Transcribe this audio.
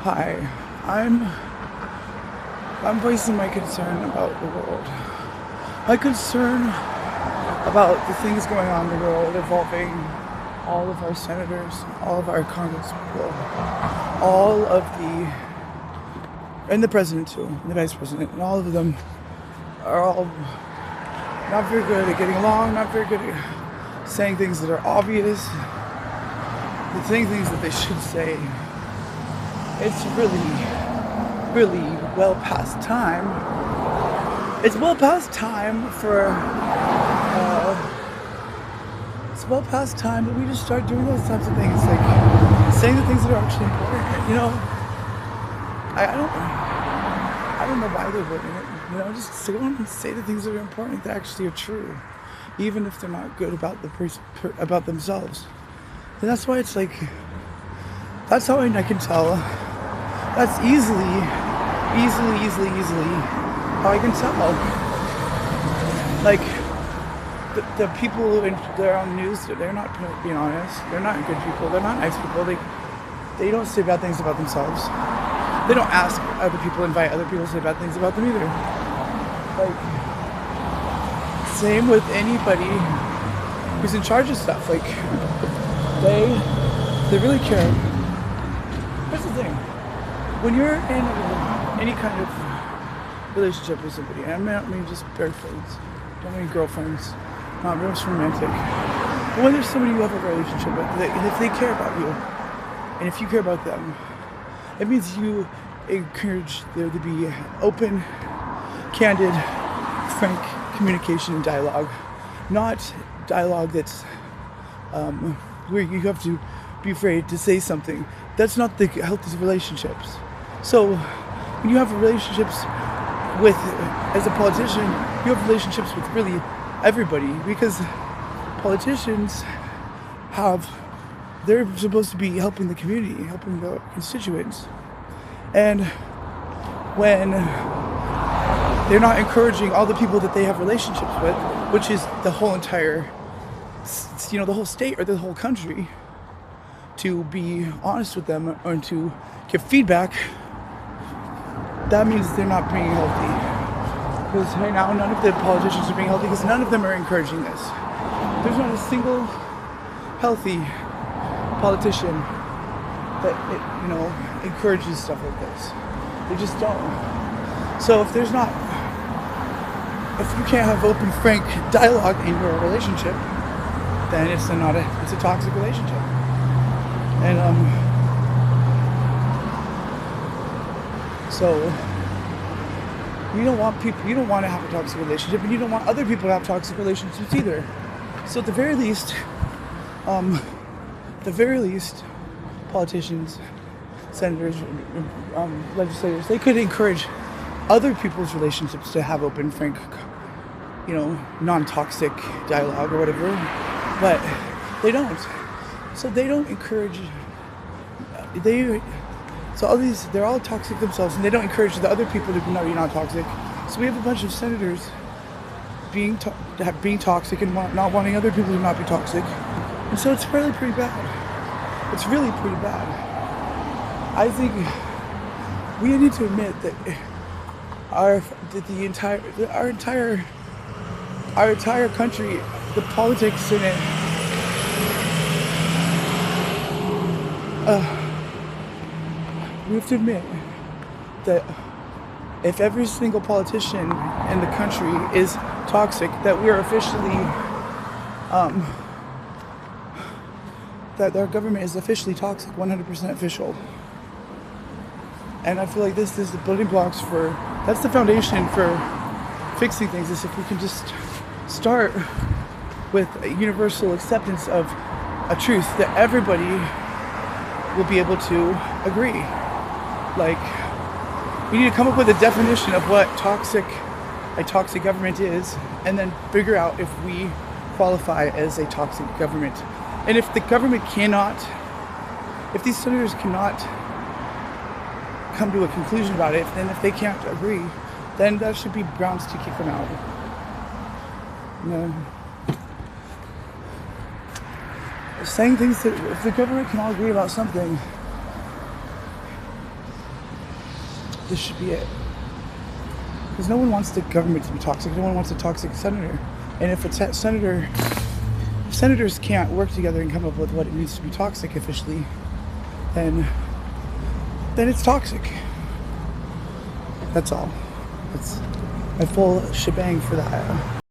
Hi, I'm I'm voicing my concern about the world. My concern about the things going on in the world involving all of our senators, all of our congresspeople, all of the and the president too, and the vice president, and all of them are all not very good at getting along, not very good at saying things that are obvious, saying things that they should say. It's really well past time. It's well past time for. It's well past time that we just start doing those types of things, like saying the things that are actually important. I don't know why they're doing it. Just go on and say the things that are important that actually are true, even if they're not good about about themselves. And that's why it's like. That's how I can tell. That's easily how I can tell. Like, the people that are on the news, they're not being honest. They're not good people. They're not nice people. They don't say bad things about themselves. They don't ask other people, invite other people to say bad things about them either. Like, same with anybody who's in charge of stuff. Like, they really care. Here's the thing. When you're in any kind of relationship with somebody, and I don't mean just boyfriends, don't mean girlfriends, not real romantic. But when there's somebody you have a relationship with, and if they care about you, and if you care about them, it means you encourage there to be open, candid, frank communication and dialogue. Not dialogue that's where you have to be afraid to say something. That's not the healthiest relationships. So when you have relationships with, as a politician, you have relationships with really everybody, because politicians they're supposed to be helping the community, helping the constituents. And when they're not encouraging all the people that they have relationships with, which is the whole entire, the whole state or the whole country, to be honest with them or to give feedback, that means they're not being healthy. Because right now, none of the politicians are being healthy, because none of them are encouraging this. There's not a single healthy politician that encourages stuff like this. They just don't. So if you can't have open, frank dialogue in your relationship, then it's a toxic relationship. And so you don't want to have a toxic relationship, and you don't want other people to have toxic relationships either. So at the very least, politicians, senators, legislators, they could encourage other people's relationships to have open, frank, non-toxic dialogue or whatever, but they don't. So they don't encourage. They're all toxic themselves, and they don't encourage the other people to be not toxic. So we have a bunch of senators being toxic and not wanting other people to not be toxic, and so it's really pretty bad. It's really pretty bad. I think we need to admit that our entire country, the politics in it. We have to admit that if every single politician in the country is toxic, that we are officially, that our government is officially toxic, 100% official. And I feel like this is the building blocks that's the foundation for fixing things, is if we can just start with a universal acceptance of a truth that everybody will be able to agree. Like, we need to come up with a definition of what a toxic government is, and then figure out if we qualify as a toxic government. And if the government if these senators cannot come to a conclusion about it, then if they can't agree, then that should be grounds to kick them out. Saying things that if the government can all agree about something, this should be it. Because no one wants the government to be toxic. No one wants a toxic senator. And if senators can't work together and come up with what it means to be toxic officially, then it's toxic. That's all. That's my full shebang for that.